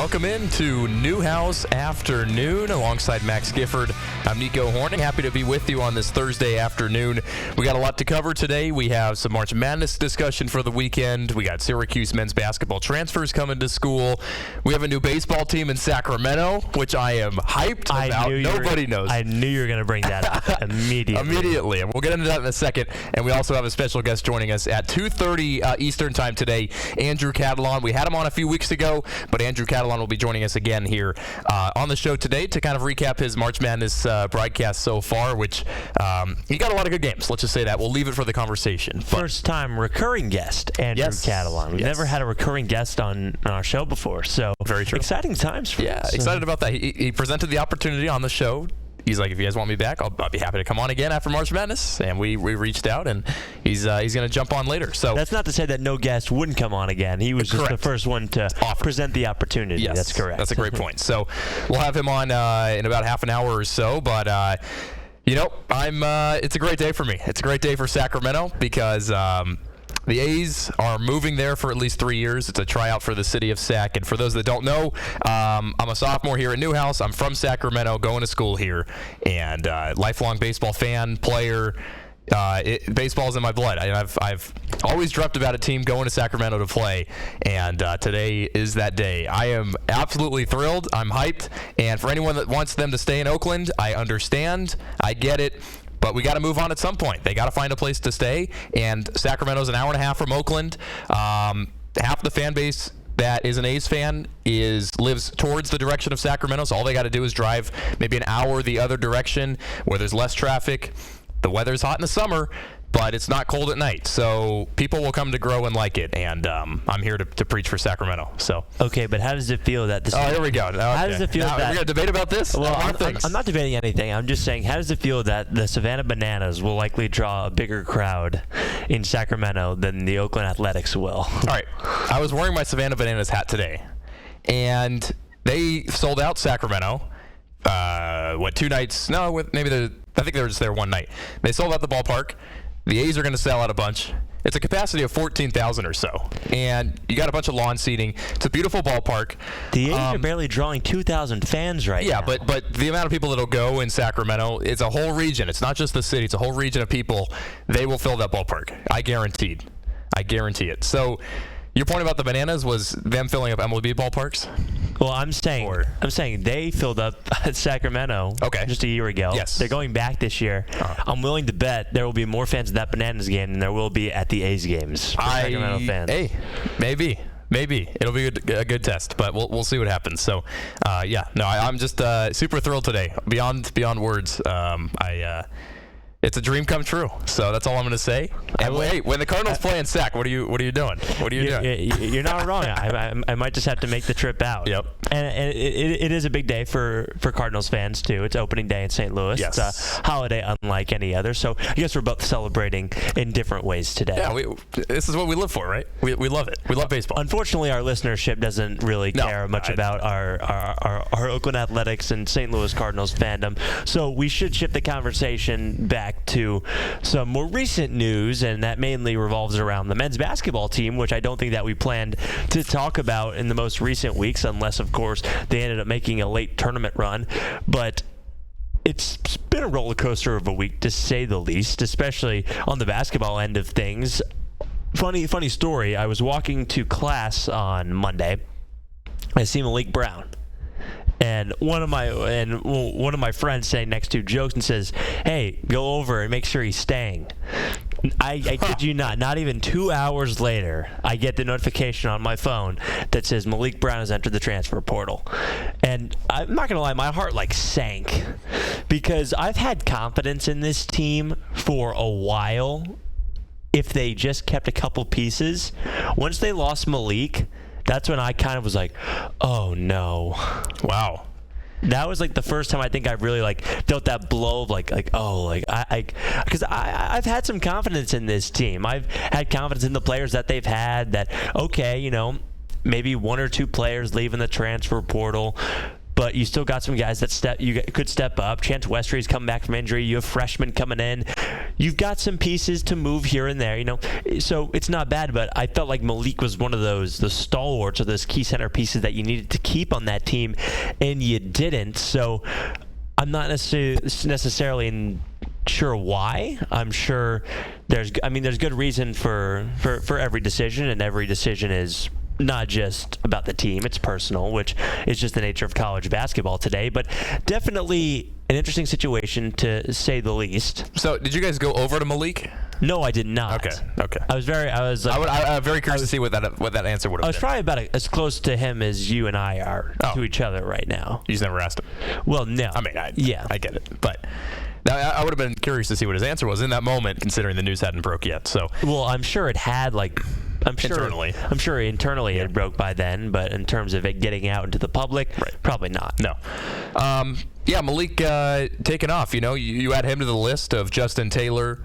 Welcome into Newhouse Afternoon alongside Max Gifford. I'm Nico Horning. Happy to be with you on this Thursday afternoon. We got a lot to cover today. We have some March Madness discussion for the weekend. We got Syracuse men's basketball transfers coming to school. We have a new baseball team in Sacramento, which I am hyped about. Nobody knows. I knew you were going to bring that up immediately. And we'll get into that in a second. And we also have a special guest joining us at 2:30 Eastern time today, Andrew Catalon. We had him on a few weeks ago, but Andrew Catalon will be joining us again here on the show today to kind of recap his March Madness broadcast so far, which he got a lot of good games. Let's just say that. We'll leave it for the conversation. First time recurring guest, Andrew Catalon. We've never had a recurring guest on our show before, so very true. Exciting times for us. Excited about that. He presented the opportunity on the show. He's like, if you guys want me back, I'll be happy to come on again after March Madness. And we reached out, and he's going to jump on later. So that's not to say that no guest wouldn't come on again. He was just the first one to present the opportunity. Yes, that's correct. That's a great point. So we'll have him on in about half an hour or so. But it's a great day for me. It's a great day for Sacramento because the A's are moving there for at least 3 years. It's a tryout for the city of Sac. And for those that don't know, I'm a sophomore here at Newhouse. I'm from Sacramento, going to school here, and lifelong baseball fan, player. Baseball's in my blood. I've always dreamt about a team going to Sacramento to play, and today is that day. I am absolutely thrilled. I'm hyped. And for anyone that wants them to stay in Oakland, I understand. I get it. But we got to move on at some point. They got to find a place to stay, and Sacramento's an hour and a half from Oakland. Half the fan base that is an A's fan lives towards the direction of Sacramento, so all they got to do is drive maybe an hour the other direction where there's less traffic. The weather's hot in the summer, but it's not cold at night, so people will come to grow and like it, and I'm here to preach for Sacramento. So okay, but how does it feel that this? Oh, here we go. Okay. How does it feel that we're gonna debate about this? Well, I'm not debating anything. I'm just saying, how does it feel that the Savannah Bananas will likely draw a bigger crowd in Sacramento than the Oakland Athletics will? All right, I was wearing my Savannah Bananas hat today, and they sold out Sacramento. 2 nights? No, I think they were just there one night. They sold out the ballpark. The A's are going to sell out a bunch. It's a capacity of 14,000 or so. And you got a bunch of lawn seating. It's a beautiful ballpark. The A's are barely drawing 2,000 fans right now. Yeah, but the amount of people that will go in Sacramento, it's a whole region. It's not just the city. It's a whole region of people. They will fill that ballpark. I guarantee it. So your point about the Bananas was them filling up MLB ballparks? Well, I'm saying they filled up Sacramento just a year ago. Yes. They're going back this year. I'm willing to bet there will be more fans at that Bananas game than there will be at the A's games for Sacramento fans. Hey, maybe. It'll be a good test, but we'll see what happens. So, I'm just super thrilled today. Beyond words. It's a dream come true. So that's all I'm going to say. And when the Cardinals play in Sac, what are you doing? What are you doing? You're not wrong. I might just have to make the trip out. Yep. And it is a big day for Cardinals fans too. It's opening day in St. Louis. Yes. It's a holiday unlike any other. So I guess we're both celebrating in different ways today. Yeah, this is what we live for, right? We love it. We love baseball. Unfortunately, our listenership doesn't really care much about our Oakland Athletics and St. Louis Cardinals fandom. So we should shift the conversation back to some more recent news, and that mainly revolves around the men's basketball team, which I don't think that we planned to talk about in the most recent weeks, unless, of course, they ended up making a late tournament run. But it's been a roller coaster of a week, to say the least, especially on the basketball end of things. Funny story. I was walking to class on Monday. I see Malik Brown. And one of my friends sitting next to jokes and says, "Hey, go over and make sure he's staying." I kid you not even 2 hours later, I get the notification on my phone that says Malik Brown has entered the transfer portal. And I'm not going to lie, my heart sank, because I've had confidence in this team for a while if they just kept a couple pieces. Once they lost Malik, that's when I kind of was like, oh no. Wow. That was the first time I think I really felt that blow of because I've had some confidence in this team. I've had confidence in the players that they've had, that maybe one or two players leaving the transfer portal, but you still got some guys that could step up. Chance Westry's coming back from injury. You have freshmen coming in. you've got some pieces to move here and there, so it's not bad, but I felt like Malik was one of the stalwarts or those key center pieces that you needed to keep on that team, and you didn't. So I'm not necessarily sure why. I'm sure there's good reason for every decision, and every decision is not just about the team, it's personal, which is just the nature of college basketball today, but definitely an interesting situation to say the least. So did you guys go over to Malik? No, I did not. Okay. I'm very curious to see what that answer would have been. I was probably about as close to him as you and I are to each other right now. You just never asked him? Well, no. I mean, I get it, but I would have been curious to see what his answer was in that moment, considering the news hadn't broke yet. So, well, I'm sure it had, internally. I'm sure internally it broke by then, but in terms of it getting out into the public, probably not. No. Malik taking off. You add him to the list of Justin Taylor,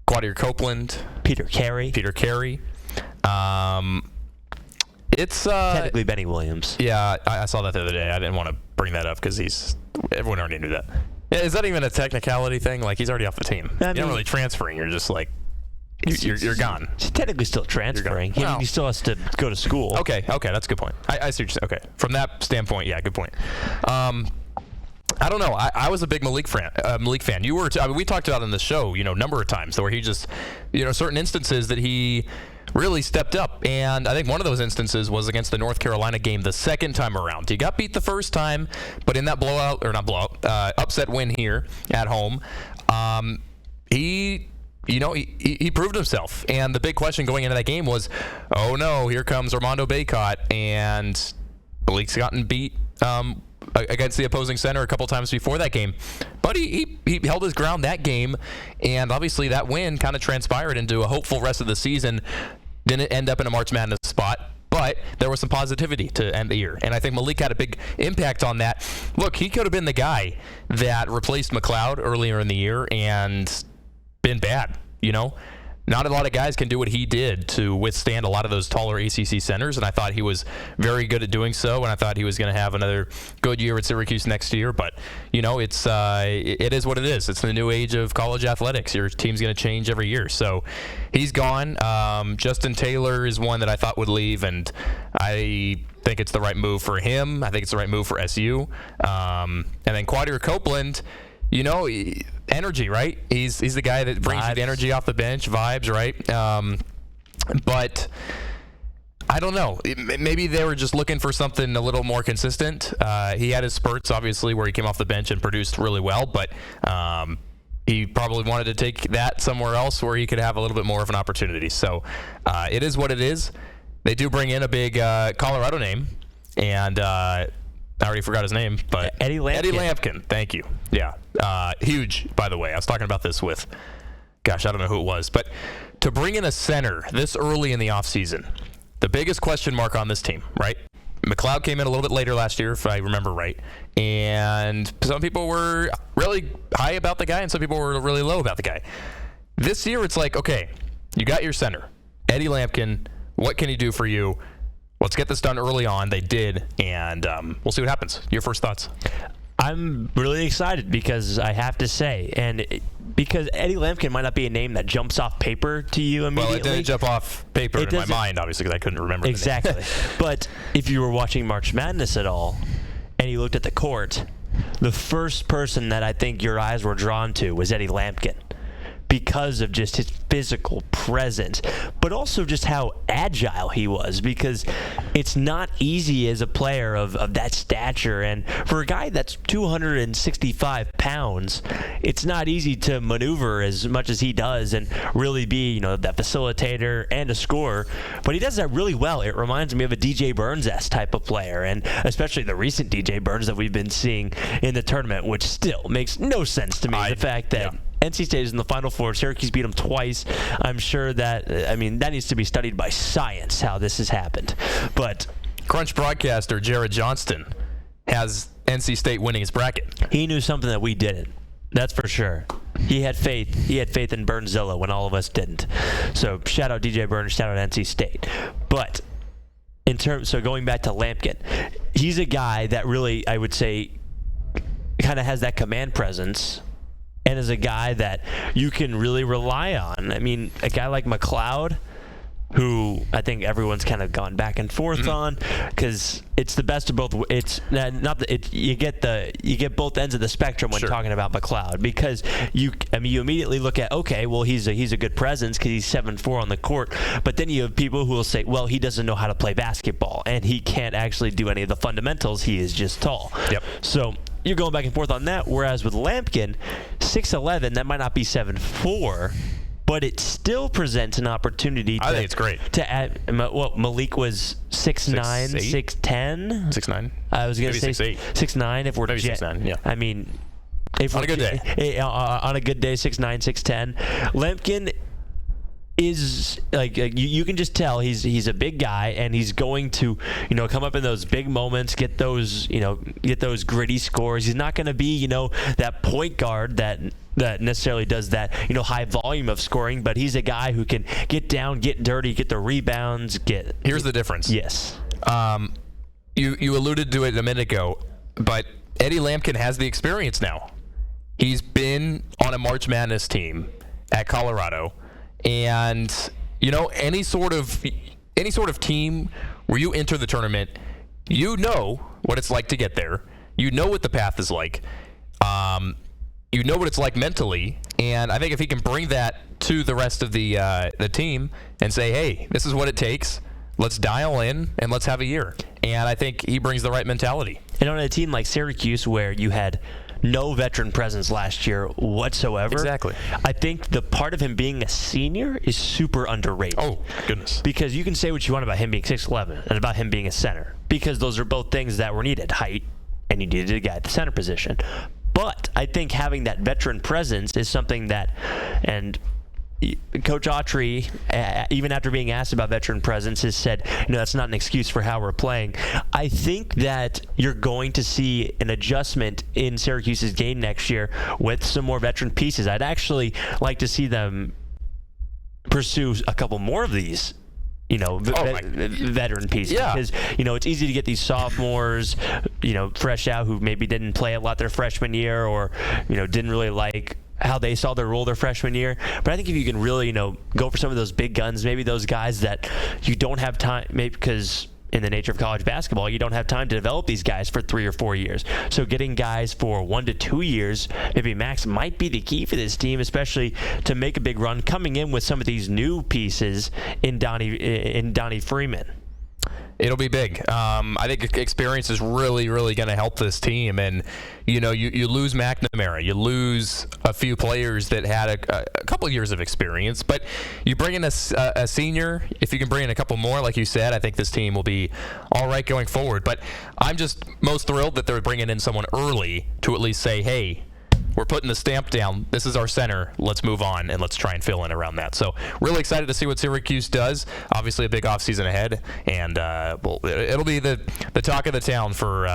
Quadir Copeland, Peter Carey. It's technically Benny Williams. Yeah, I saw that the other day. I didn't want to bring that up because everyone already knew that. Is that even a technicality thing? Like, he's already off the team. You're not really transferring. You're just like, you're gone. He's technically still transferring. He still has to go to school. Okay, that's a good point. I see what you're saying. Okay, from that standpoint, yeah, good point. I don't know. I was a big Malik fan. You were. We talked about it on the show, number of times, where he just, certain instances that he really stepped up. And I think one of those instances was against the North Carolina game the second time around. He got beat the first time, but in that upset win here at home, he proved himself. And the big question going into that game was, oh no, here comes Armando Bacot, and Malik's gotten beat against the opposing center a couple times before that game. But he held his ground that game, and obviously that win kind of transpired into a hopeful rest of the season. Didn't end up in a March Madness spot, but there was some positivity to end the year. And I think Malik had a big impact on that. Look, he could have been the guy that replaced McLeod earlier in the year and been bad, Not a lot of guys can do what he did to withstand a lot of those taller ACC centers, and I thought he was very good at doing so, and I thought he was going to have another good year at Syracuse next year. But, it is what it is. It's the new age of college athletics. Your team's going to change every year. So he's gone. Justin Taylor is one that I thought would leave, and I think it's the right move for him. I think it's the right move for SU. And then Quadir Copeland, energy, right? He's the guy that brings you the energy off the bench, vibes, right? But I don't know. Maybe they were just looking for something a little more consistent. He had his spurts, obviously, where he came off the bench and produced really well, but he probably wanted to take that somewhere else where he could have a little bit more of an opportunity. So it is what it is. They do bring in a big Colorado name, and I already forgot his name, but Eddie Lampkin. Eddie Lampkin, thank you. Yeah. Huge, by the way. I was talking about this with, I don't know who it was, but to bring in a center this early in the offseason, the biggest question mark on this team, right? McLeod came in a little bit later last year, if I remember right, and some people were really high about the guy, and some people were really low about the guy. This year, it's like, okay, you got your center, Eddie Lampkin. What can he do for you? Let's get this done early on. They did, and we'll see what happens. Your first thoughts? I'm really excited because I have to say, because Eddie Lampkin might not be a name that jumps off paper to you immediately. Well, it didn't jump off paper in my mind, obviously, because I couldn't remember exactly. the name. But if you were watching March Madness at all, and you looked at the court, the first person that I think your eyes were drawn to was Eddie Lampkin, because of just his physical presence, but also just how agile he was, because it's not easy as a player of that stature, and for a guy that's 265 pounds, it's not easy to maneuver as much as he does and really be, that facilitator and a scorer, but he does that really well. It reminds me of a DJ Burns-esque type of player, and especially the recent DJ Burns that we've been seeing in the tournament, which still makes no sense to me. The fact that NC State is in the Final Four. Syracuse beat them twice. I'm sure that, that needs to be studied by science, how this has happened. But Crunch broadcaster Jared Johnston has NC State winning his bracket. He knew something that we didn't. That's for sure. He had faith. He had faith in Burnzilla when all of us didn't. So shout out DJ Burns, shout out NC State. But so going back to Lampkin, he's a guy that really, I would say, kind of has that command presence and is a guy that you can really rely on. I mean, a guy like McLeod, who I think everyone's kind of gone back and forth on, because it's the best of both. It's not that you get both ends of the spectrum when talking about McLeod, because you immediately look at, okay, well, he's a good presence because he's 7'4" on the court, but then you have people who will say, well, he doesn't know how to play basketball and he can't actually do any of the fundamentals. He is just tall. Yep. So you're going back and forth on that. Whereas with Lampkin, 6'11", that might not be 7'4", but it still presents an opportunity to, I think it's great. To add, Malik was 6'9", 6'10". 6'9". I was going to say 6'9" if we're maybe 6'9", yeah. I mean, if on a good day. On a good day, 6'9", 6'10". Lampkin is like you can just tell he's a big guy, and he's going to come up in those big moments, get those gritty scores. He's not going to be that point guard that necessarily does that high volume of scoring, but he's a guy who can get down, get dirty, get the rebounds. Here's the difference. Yes. You alluded to it a minute ago, but Eddie Lampkin has the experience now. He's been on a March Madness team at Colorado. And any sort of team where you enter the tournament, you know what it's like to get there. You know what the path is like. You know what it's like mentally. And I think if he can bring that to the rest of the team and say, hey, this is what it takes. Let's dial in and let's have a year. And I think he brings the right mentality. And on a team like Syracuse, where you had no veteran presence last year whatsoever. Exactly. I think the part of him being a senior is super underrated. Oh, goodness. Because you can say what you want about him being 6'11" and about him being a center, because those are both things that were needed, height, and you needed a guy at the center position. But I think having that veteran presence is something that, and Coach Autry, even after being asked about veteran presence, has said, that's not an excuse for how we're playing. I think that you're going to see an adjustment in Syracuse's game next year with some more veteran pieces. I'd actually like to see them pursue a couple more of these veteran pieces. Yeah. Because, it's easy to get these sophomores, fresh out, who maybe didn't play a lot their freshman year, or, didn't really like how they saw their role their freshman year. But I think if you can really, go for some of those big guns, maybe those guys that you don't have time, maybe because in the nature of college basketball, you don't have time to develop these guys for 3 or 4 years. So getting guys for 1 to 2 years, maybe max, might be the key for this team, especially to make a big run, coming in with some of these new pieces in Donnie Freeman. It'll be big. I think experience is really, really going to help this team. And, you lose McNamara. You lose a few players that had a couple years of experience. But you bring in a senior. If you can bring in a couple more, like you said, I think this team will be all right going forward. But I'm just most thrilled that they're bringing in someone early to at least say, hey, we're putting the stamp down. This is our center. Let's move on, and let's try and fill in around that. So really excited to see what Syracuse does. Obviously a big offseason ahead, and it'll be the talk of the town for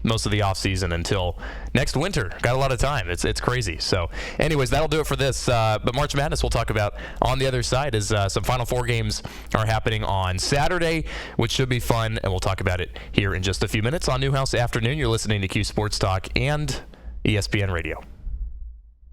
most of the offseason until next winter. Got a lot of time. It's crazy. So anyways, that'll do it for this. But March Madness we'll talk about on the other side, as some Final Four games are happening on Saturday, which should be fun, and we'll talk about it here in just a few minutes on Newhouse Afternoon. You're listening to Q Sports Talk and ESPN Radio.